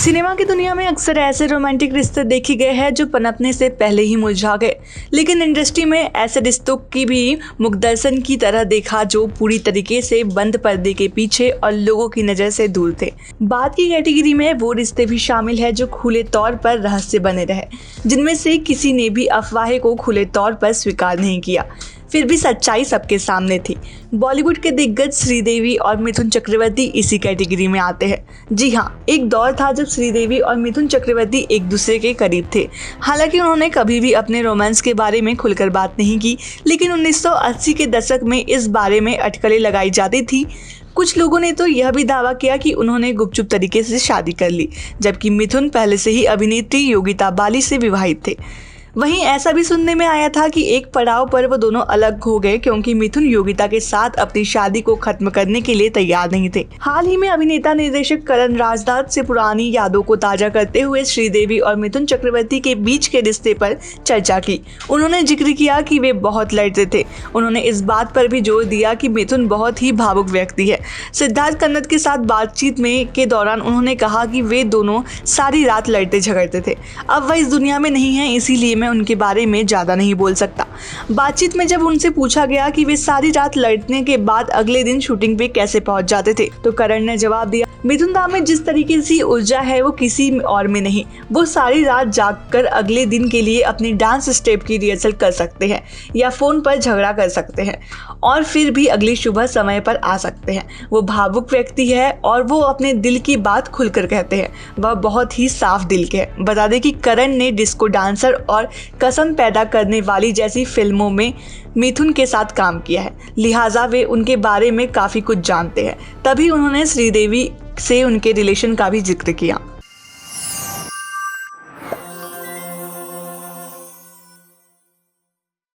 Cinema की दुनिया में अक्सर ऐसे रोमांटिक रिश्ते देखे गए हैं जो पनपने से पहले ही मुरझा गए, लेकिन इंडस्ट्री में ऐसे रिश्तों की भी मुकदर्शन की तरह देखा जो पूरी तरीके से बंद पर्दे के पीछे और लोगों की नज़र से दूर थे। बात की कैटेगरी में वो रिश्ते भी शामिल है जो खुले तौर पर रहस्य बने रहे, जिनमें से किसी ने भी अफवाह को खुले तौर पर स्वीकार नहीं किया, फिर भी सच्चाई सबके सामने थी। बॉलीवुड के दिग्गज श्रीदेवी और मिथुन चक्रवर्ती इसी कैटेगरी में आते हैं। जी हाँ, एक दौर था जब श्रीदेवी और मिथुन चक्रवर्ती एक दूसरे के करीब थे। हालांकि उन्होंने कभी भी अपने रोमांस के बारे में खुलकर बात नहीं की, लेकिन 1980 के दशक में इस बारे में अटकलें लगाई जाती थी। कुछ लोगों ने तो यह भी दावा किया कि उन्होंने गुपचुप तरीके से शादी कर ली, जबकि मिथुन पहले से ही अभिनेत्री योगिता बाली से विवाहित थे। वहीं ऐसा भी सुनने में आया था कि एक पड़ाव पर वो दोनों अलग हो गए क्योंकि मिथुन योगिता के साथ अपनी शादी को खत्म करने के लिए तैयार नहीं थे। हाल ही में अभिनेता निर्देशक करण राजदास से पुरानी यादों को ताजा करते हुए श्रीदेवी और मिथुन चक्रवर्ती के बीच के रिश्ते पर चर्चा की। उन्होंने जिक्र किया कि वे बहुत लड़ते थे। उन्होंने इस बात पर भी जोर दिया कि मिथुन बहुत ही भावुक व्यक्ति है। सिद्धार्थ कन्नड़ के साथ बातचीत में के दौरान उन्होंने कहा कि वे दोनों सारी रात लड़ते झगड़ते थे। अब वह इस दुनिया में नहीं है, इसीलिए मैं उनके बारे में ज्यादा नहीं बोल सकता। बातचीत में जब उनसे पूछा गया कि वे सारी रात लड़ने के बाद अगले दिन शूटिंग पे कैसे पहुंच जाते थे, तो करण ने जवाब दिया, मिथुन दा में जिस तरीके से ऊर्जा है वो किसी और में नहीं। वो सारी रात जागकर अगले दिन के लिए अपनी डांस स्टेप की रिहर्सल कर सकते हैं या फोन पर झगड़ा कर सकते हैं और फिर भी अगली सुबह समय पर आ सकते हैं। वो भावुक व्यक्ति है और वो अपने दिल की बात खुलकर कहते हैं। वह बहुत ही साफ दिल के है। बता दें कि करण ने डिस्को डांसर और कसम पैदा करने वाली जैसी फिल्मों में मिथुन के साथ काम किया है, लिहाजा वे उनके बारे में काफ़ी कुछ जानते हैं। तभी उन्होंने श्रीदेवी से उनके रिलेशन का भी जिक्र किया।